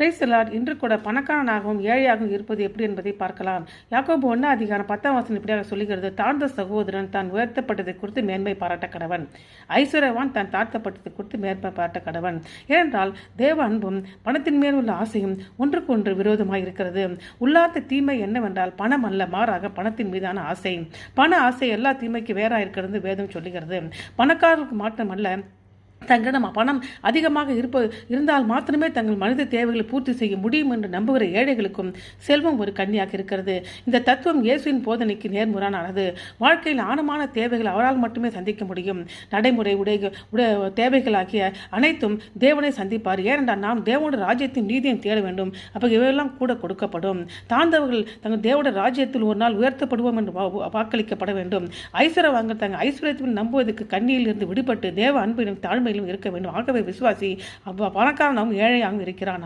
Praise the Lord. இன்று கூட பணக்காரனாகவும் ஏழையாகவும் இருப்பது எப்படி என்பதை பார்க்கலாம். யாக்கோபு 1:10 இப்படியாக சொல்லுகிறது, தாழ்ந்த சகோதரன் தான் உயர்த்தப்பட்டதை குறித்து மேன்மை பாராட்ட கடவன், ஐஸ்வர்யவான் தான் தாழ்த்தப்பட்டதை குறித்து மேன்மை பாராட்ட கடவன். ஏனென்றால் தேவ அன்பும் பணத்தின் மேல் உள்ள ஆசையும் ஒன்றுக்கு ஒன்று விரோதமாக இருக்கிறது. உள்ளார்த்த தீமை என்னவென்றால் பணம் அல்ல, மாறாக பணத்தின் மீதான ஆசை. பண ஆசை எல்லா தீமைக்கு வேறாக இருக்கிறது வேதம் சொல்லுகிறது. பணக்காரர்களுக்கு மாற்றமல்ல, தங்களிடம் பணம் அதிகமாக இருந்தால் மாத்திரமே தங்கள் மனித தேவைகளை பூர்த்தி செய்ய முடியும் என்று நம்புகிற ஏழைகளுக்கும் செல்வம் ஒரு கண்ணியாக இருக்கிறது. இந்த தத்துவம் இயேசுவின் போதனைக்கு நேர்முறானது. வாழ்க்கையில் ஆழமான தேவைகள் அவரால் மட்டுமே சந்திக்க முடியும். நடைமுறை தேவைகளாகிய அனைத்தும் தேவனை சந்திப்பார். ஏனென்றால் நாம் தேவனுடைய ராஜ்யத்தின் நீதியை தேட வேண்டும். அப்போ இவையெல்லாம் கூட கொடுக்கப்படும். தாழ்ந்தவர்கள் தங்கள் தேவனுடைய ராஜ்யத்தில் ஒரு நாள் உயர்த்தப்படுவோம் என்று வாக்களிக்கப்பட வேண்டும். ஐஸ்வர்யவான்கள் தங்கள் ஐஸ்வர்யத்தில் நம்புவதற்கு கண்ணியில் இருந்து விடுபட்டு தேவ அன்பிலும் தாழ்மை இருக்க வேண்டும். ஆகவே விசுவாசி பணக்காரனும் ஏழையாகவும் இருக்கிறான்.